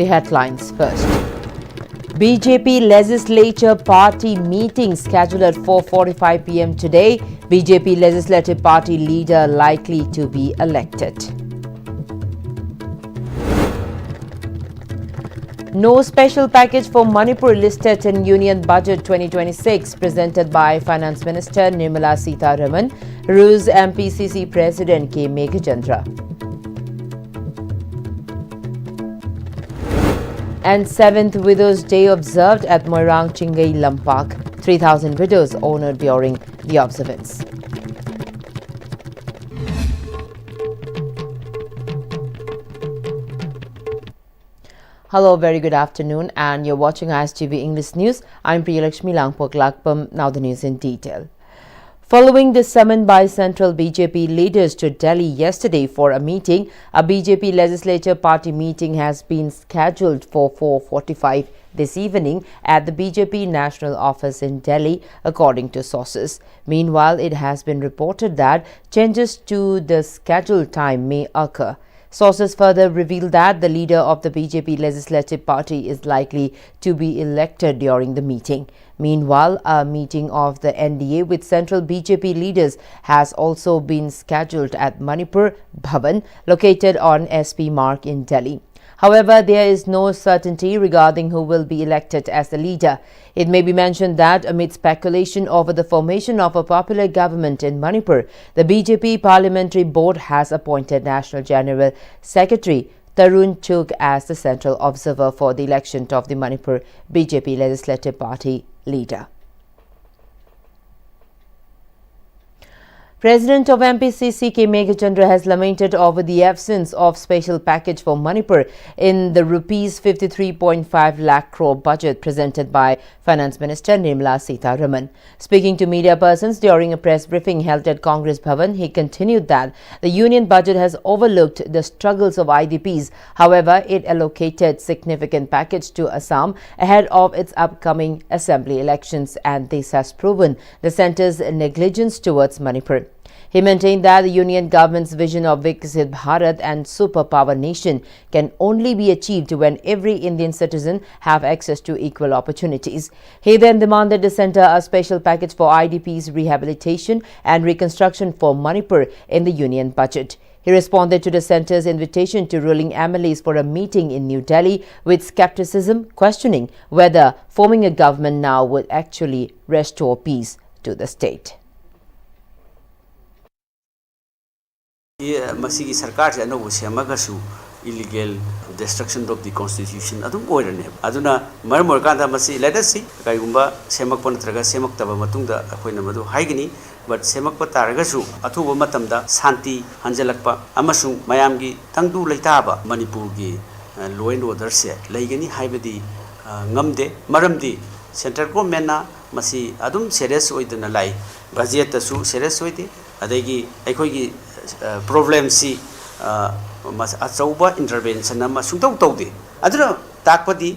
headlines first. BJP Legislature Party meeting scheduled at 4:45 p.m. today. BJP Legislative Party leader likely to be elected. No special package for Manipur listed in Union Budget 2026 presented by Finance Minister Nirmala Sitharaman, Ruse MPCC President K. Meghachandra. And 7th Widows' Day observed at Moirang Chingai Lampak. 3,000 widows honored during the observance. Hello, very good afternoon, and you're watching ISTV English News. I'm Priyalakshmi Langpoklakpam. Now the news in detail. Following the summon by central BJP leaders to Delhi yesterday for a meeting, a BJP Legislature Party meeting has been scheduled for 4:45 this evening at the BJP National Office in Delhi, according to sources. Meanwhile, it has been reported that changes to the scheduled time may occur. Sources further reveal that the leader of the BJP Legislative Party is likely to be elected during the meeting. Meanwhile, a meeting of the NDA with central BJP leaders has also been scheduled at Manipur Bhavan, located on SP Marg in Delhi. However, there is no certainty regarding who will be elected as the leader. It may be mentioned that amid speculation over the formation of a popular government in Manipur, the BJP Parliamentary Board has appointed National General Secretary Tarun Chugh as the central observer for the election of the Manipur BJP Legislative Party leader. President of MPCC K. Meghachandra has lamented over the absence of special package for Manipur in the rupees 53.5 lakh crore budget presented by Finance Minister Nirmala Sitharaman. Speaking to media persons during a press briefing held at Congress Bhavan, he continued that the union budget has overlooked the struggles of IDPs. However, it allocated significant package to Assam ahead of its upcoming assembly elections, and this has proven the centre's negligence towards Manipur. He maintained that the union government's vision of Viksit Bharat and superpower nation can only be achieved when every Indian citizen have access to equal opportunities. He then demanded the centre a special package for IDPs rehabilitation and reconstruction for Manipur in the union budget. He responded to the centre's invitation to ruling MLAs for a meeting in New Delhi with skepticism, questioning whether forming a government now would actually restore peace to the state. Masigi sarkar se anu semagasu illegal destruction of the constitution adum oirane aduna marmor kanda masi let us see kaigumba semak panatraga semak taba matungda akoina madu haigini but semak pataragasu athuba matamda santi hanjalakpa amasung mayamgi tangdu leitaba manipur gi law and order se leigani haibadi ngamde maramdi central government na masi adum serious oidana lai budget tasu serious oidi adagi aikoigi problem si achauba intervention ama sungtau taude aduna takpadi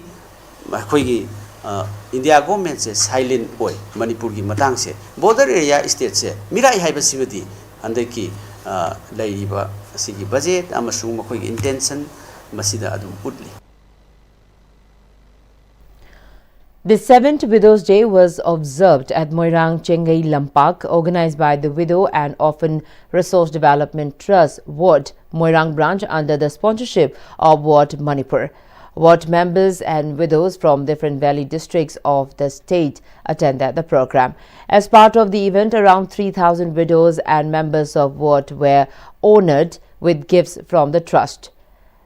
akhoi India government se silent boy Manipur gi matang se border area state se mirai haiba sibadi andaki laiba asigi budget ama sung makhoi intention masida adum utli. The 7th Widows' Day was observed at Moirang Chingai Lampak, organized by the Widow and Orphan Resource Development Trust, Ward Moirang branch under the sponsorship of Ward Manipur. Ward members and widows from different valley districts of the state attended the program. As part of the event, around 3,000 widows and members of Ward were honored with gifts from the trust.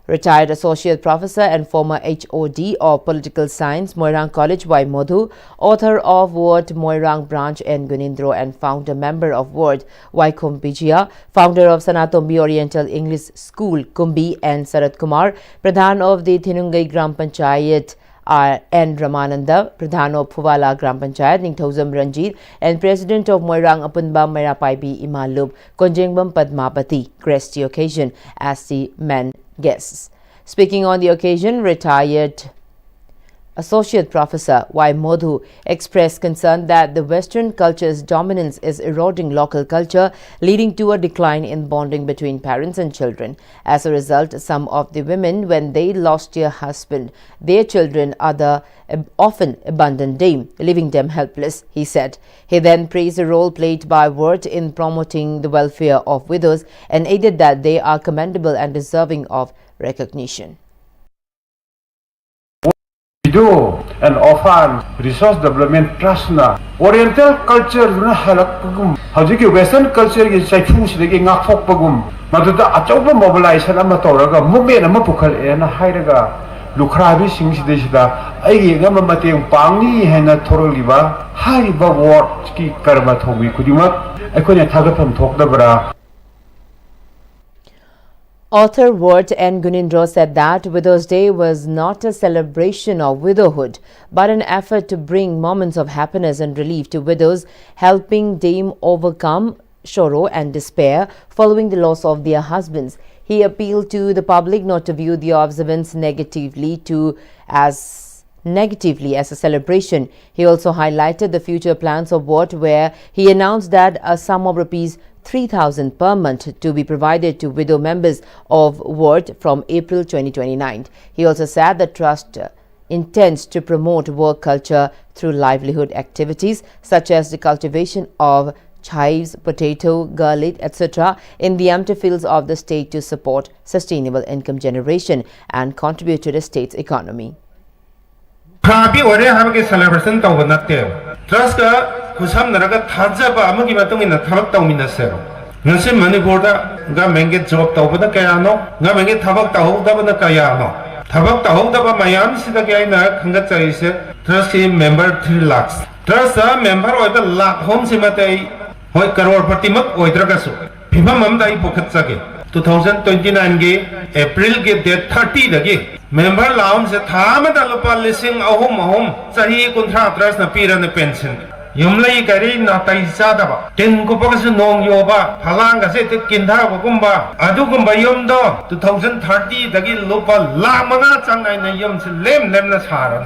Retired Associate Professor and former HOD of Political Science, Moirang College, Y. Modhu, author of Ward Moirang Branch N. Gunindro, and founder member of Ward Y. Kumbijia, founder of Sanatombi Oriental English School, Kumbi, and Sarat Kumar, Pradhan of the Thinungai Gram Panchayat, N. Ramananda, Pradhan of Phuvala Gram Panchayat, Ningthozam Ranjit, and President of Moirang Apunba Mairapai B. Imalub, Konjengbam Padmapati, graced the occasion as the main guests. Speaking on the occasion, retired Associate Professor Y. Modhu expressed concern that the Western culture's dominance is eroding local culture, leading to a decline in bonding between parents and children. As a result, some of the women, when they lost their husband, their children often abandoned them, leaving them helpless, he said. He then praised the role played by WORD in promoting the welfare of widows and added that they are commendable and deserving of recognition. Widow and Orphan Resource Development Trust na Oriental culture na halak pagum hajiki Western culture gi chaifu sidagi ngakfok pagum maduda achauba mobilization ama toraga movement ama pukhal ena hairaga lukhrabi sing sidisida ai ngam mateng pangni hena thoroliba hariba word ki karma thobi kudimak aikoina thagapam thokdabra. Author Ward N. Gunindro said that Widows' Day was not a celebration of widowhood, but an effort to bring moments of happiness and relief to widows, helping them overcome sorrow and despair following the loss of their husbands. He appealed to the public not to view the observance negatively as a celebration. He also highlighted the future plans of Ward, where he announced that a sum of rupees 3,000 per month to be provided to widow members of WORD from April 2029. He also said the trust intends to promote work culture through livelihood activities such as the cultivation of chives, potato, garlic, etc. in the empty fields of the state to support sustainable income generation and contribute to the state's economy. celebration trust kusam naraga thajaba amagi matungina thabak tawminasero ngasi manipurda ga menge job tawbada kayano ga menge thabak tawdabana kayano thabak tawdaba mayam sida kaina khanga chaise trust member 3 lakhs trust member oiba lakh home simatai hoi crore patimak oidragasu phimam amdai pokhatsage 2029 ge April ge date 30 dagi member laum se thamada lupa lising ahum chahi kunthra trust na pirana pension yumlai gari na taizadaba ten ko pagasu nong yoba halanga se te kindha ko kumba adugumba yumdo 2030 dagi lupa lamanga changai na yum se lem na saran.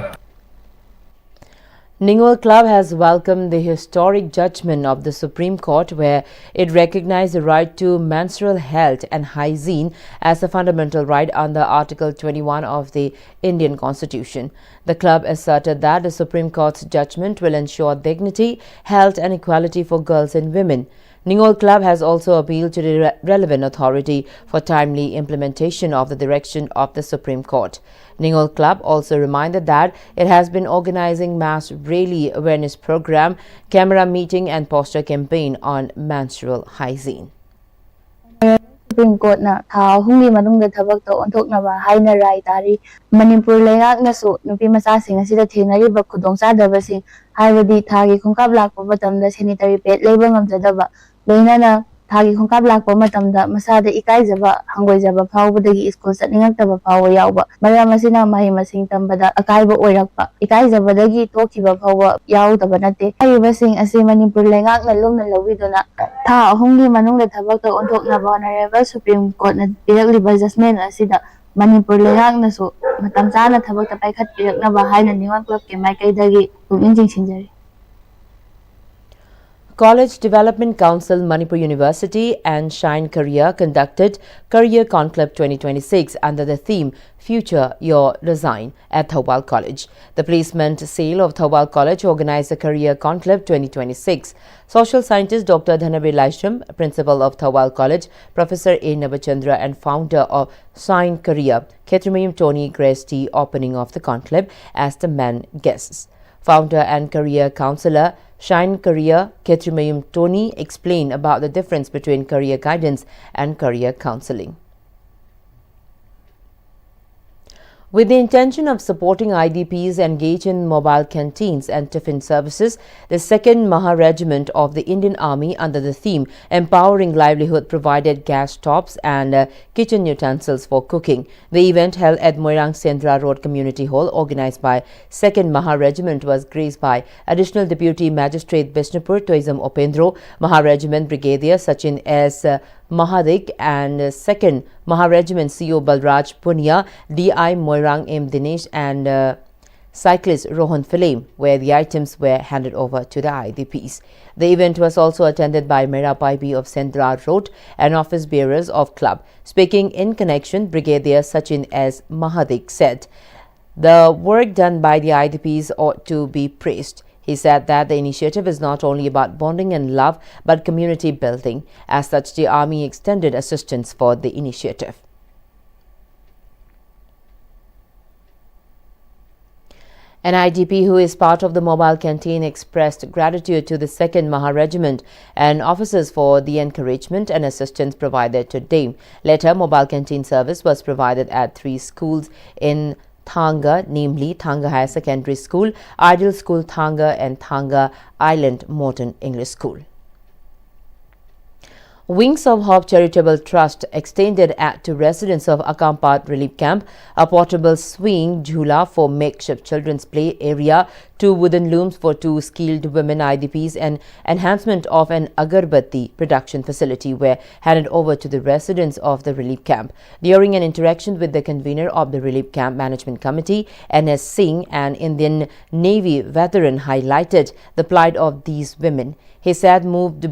Ningol Club has welcomed the historic judgment of the Supreme Court, where it recognized the right to menstrual health and hygiene as a fundamental right under Article 21 of the Indian Constitution. The club asserted that the Supreme Court's judgment will ensure dignity, health and equality for girls and women. Ningol Club has also appealed to the relevant authority for timely implementation of the direction of the Supreme Court. Ningol Club also reminded that it has been organizing mass rally awareness program, camera meeting and poster campaign on menstrual hygiene. Supreme Court na tha hungi manungda thabak to onthoknaba haina rai tari Manipur leyak na su nupi masa sing asida thenari ba khudongsa dabasing haibadi thagi khungkap lakpa matamda sanitary pad leiba ngamjadaba loinana thagi khungkap lakpa matamda masada ikaijaba hangoijaba phawbadagi school satningaktaba phawba yawba maram asina mahi masing tambada akaiba oirakpa ikaijabadagi thokhiba phawba yawdaba nate haibasing asi Manipur lengak na lumna lawidona tha hungi manungda thabak to onthoknaba honorable Supreme Court na piragliba judgment asida Manipur lengak na su matam chana thabak ta paikhat piraknaba haina Ningol Club ke maikaidagi pukning jingsinjari. College Development Council, Manipur University and Shine Career conducted Career Conclave 2026 under the theme Future Your Design at Thawbal College. The placement sale of Thawbal College organized the Career Conclave 2026. Social scientist Dr. Dhanabir Laishram, principal of Thawbal College, Professor A. Navachandra and founder of Shine Career, Ketrimayum Tony graced the opening of the conclave as the main guests. Founder and career counselor Shine Career Ketrimayum Tony explained about the difference between career guidance and career counseling. With the intention of supporting IDPs engaged in mobile canteens and tiffin services, the 2nd Maha Regiment of the Indian Army under the theme Empowering Livelihood provided gas stoves and kitchen utensils for cooking. The event held at Moirang Sendra Road Community Hall organized by 2nd Maha Regiment was graced by Additional Deputy Magistrate Bishnupur Toisam Opendro, Maha Regiment Brigadier Sachin S. Mahadik and 2nd Maha Regiment CO Balraj Punia, DI Moirang M. Dinesh and cyclist Rohan Philim, where the items were handed over to the IDPs. The event was also attended by Mera Paibi of Sendra Road and office bearers of club. Speaking in connection, Brigadier Sachin S. Mahadik said, "The work done by the IDPs ought to be praised." He said that the initiative is not only about bonding and love, but community building. As such, the Army extended assistance for the initiative. An IDP who is part of the mobile canteen expressed gratitude to the 2nd Maha Regiment and officers for the encouragement and assistance provided today. Later, mobile canteen service was provided at 3 schools in Thanga, namely Thanga Higher Secondary School, Ideal School Thanga and Thanga Island Modern English School. Wings of Hope Charitable Trust extended to residents of Akampat Relief Camp a portable swing jhula for makeshift children's play area, 2 wooden looms for 2 skilled women IDPs, and enhancement of an agarbatti production facility were handed over to the residents of the relief camp. During an interaction with the convener of the Relief Camp Management Committee, N.S. Singh, an Indian Navy veteran, highlighted the plight of these women. He said, moved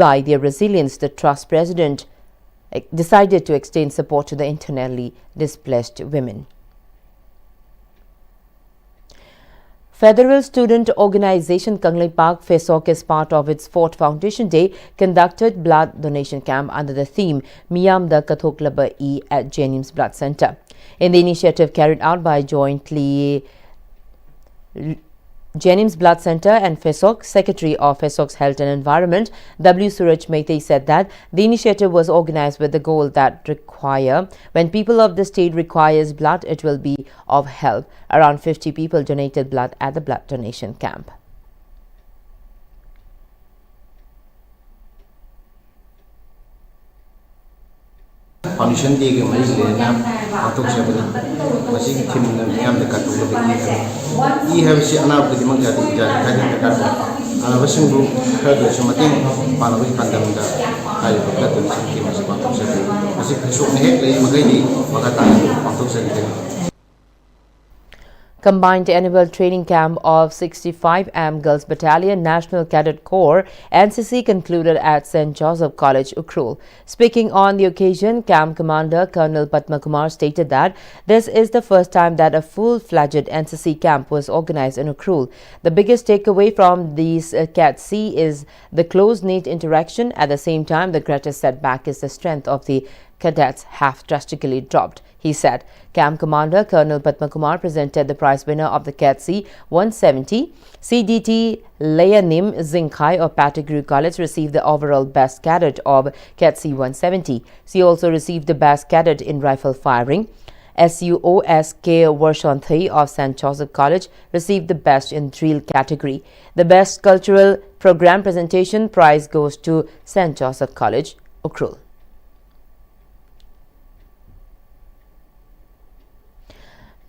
by their resilience, the Trust President decided to extend support to the internally displaced women. Federal Student Organization Kanglei Park FESOC, as part of its 4th Foundation Day, conducted blood donation camp under the theme Miyam da Kathoklaba E at Jennings Blood Center. In the initiative carried out by jointly Jennings Blood Center and FESOC, Secretary of FESOC's Health and Environment, W. Suraj Mehta, said that the initiative was organized with the goal that when people of the state requires blood, it will be of help. Around 50 people donated blood at the blood donation camp. Foundation Day के मरीज लेना आतों से बड़ी machine theme में नियम ने काटू लोग ये है वैसे अनाप के दिमाग जाती जाती है कि काटू अनावश्यक रूप हर देश में तीन मानवीय कंधम का आयु को काटू निश्चित की मशीन आतों से मशीन फिशों ने एक ले मगर ये मगर आतों से Combined Annual Training Camp of 65 AM Girls Battalion National Cadet Corps NCC concluded at St. Joseph College, Ukhrul. Speaking on the occasion, Camp Commander Colonel Padma Kumar stated that this is the first time that a full-fledged NCC camp was organized in Ukhrul. The biggest takeaway from these Cat C is the close-knit interaction. At the same time, the greatest setback is the strength of the cadets have drastically dropped. He said Camp Commander Colonel Padma Kumar presented the prize winner of the Cat C 170. CDT Leonim Zinkai of Patagru College received the overall best cadet of Cat C 170. She also received the best cadet in rifle firing. SUOSK Warshanthay of St. Joseph College received the best in drill category. The best cultural program presentation prize goes to St. Joseph College, Ukhrul.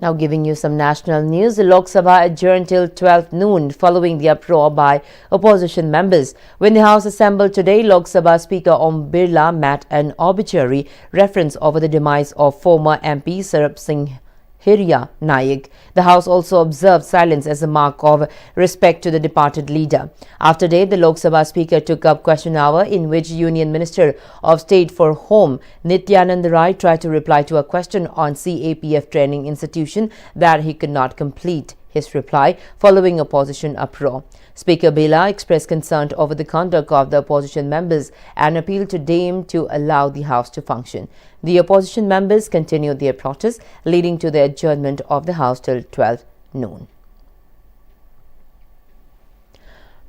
Now giving you some national news, the Lok Sabha adjourned till 12 noon following the uproar by opposition members. When the House assembled today, Lok Sabha Speaker Om Birla met an obituary reference over the demise of former MP Sarab Singh Hirya Naik. The House also observed silence as a mark of respect to the departed leader. After that, the Lok Sabha Speaker took up question hour in which Union Minister of State for Home Nityanand Rai tried to reply to a question on CAPF training institution that he could not complete his reply following opposition uproar. Speaker Bela expressed concern over the conduct of the opposition members and appealed to them to allow the House to function. The opposition members continued their protest, leading to the adjournment of the House till 12 noon.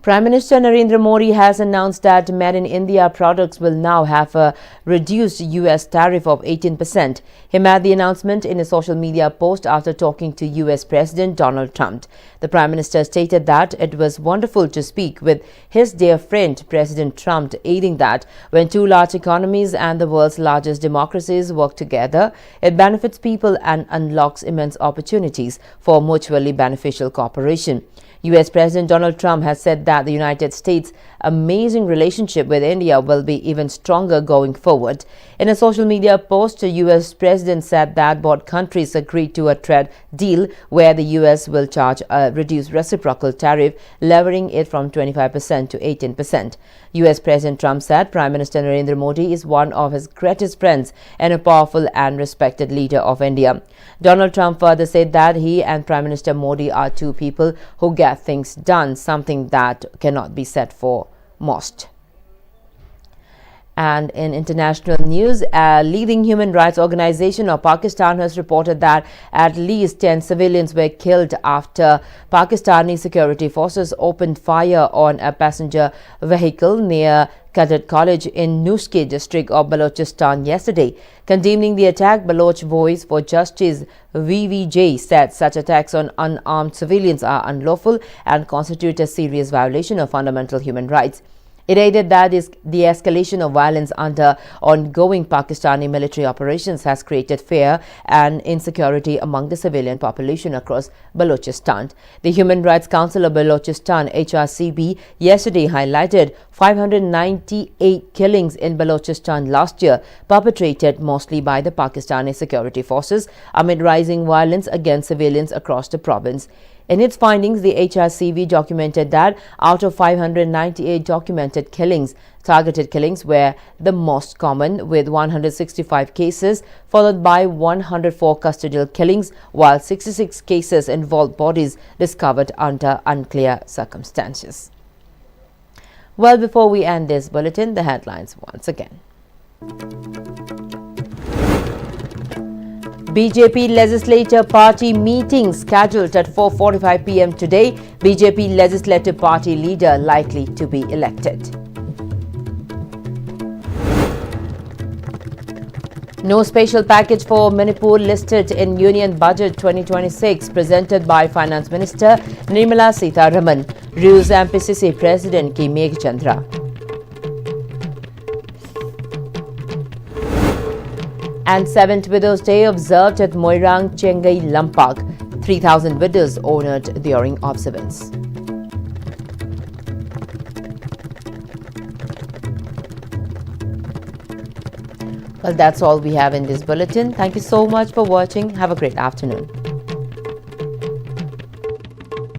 Prime Minister Narendra Modi has announced that Made in India products will now have a reduced US tariff of 18%. He made the announcement in a social media post after talking to US President Donald Trump. The Prime Minister stated that it was wonderful to speak with his dear friend President Trump, adding that when two large economies and the world's largest democracies work together, it benefits people and unlocks immense opportunities for mutually beneficial cooperation. US President Donald Trump has said that the United States' amazing relationship with India will be even stronger going forward. In a social media post, the US President said that both countries agreed to a trade deal where the US will charge a reduced reciprocal tariff, lowering it from 25% to 18%. US President Trump said Prime Minister Narendra Modi is one of his greatest friends and a powerful and respected leader of India. Donald Trump further said that he and Prime Minister Modi are two people who get things done, something that cannot be said for most. And in international news, a leading human rights organization of Pakistan has reported that at least 10 civilians were killed after Pakistani security forces opened fire on a passenger vehicle near Cadet College in Nuski district of Balochistan yesterday. Condemning the attack, Baloch Voice for Justice VVJ said such attacks on unarmed civilians are unlawful and constitute a serious violation of fundamental human rights. It added that the escalation of violence under ongoing Pakistani military operations has created fear and insecurity among the civilian population across Balochistan. The Human Rights Council of Balochistan, HRCB, yesterday highlighted 598 killings in Balochistan last year, perpetrated mostly by the Pakistani security forces amid rising violence against civilians across the province. In its findings, the HRCV documented that out of 598 documented killings, targeted killings were the most common, with 165 cases, followed by 104 custodial killings, while 66 cases involved bodies discovered under unclear circumstances. Well, before we end this bulletin, the headlines once again. BJP Legislative Party meeting scheduled at 4:45 p.m. today. BJP Legislative Party leader likely to be elected. No special package for Manipur listed in Union Budget 2026 presented by Finance Minister Nirmala Sitharaman. Ruse MPCC President Ki Megh Chandra. And 7th Widows' Day observed at Moirang Chengai Lampak. 3,000 widows honored during observance. Well, that's all we have in this bulletin. Thank you so much for watching. Have a great afternoon.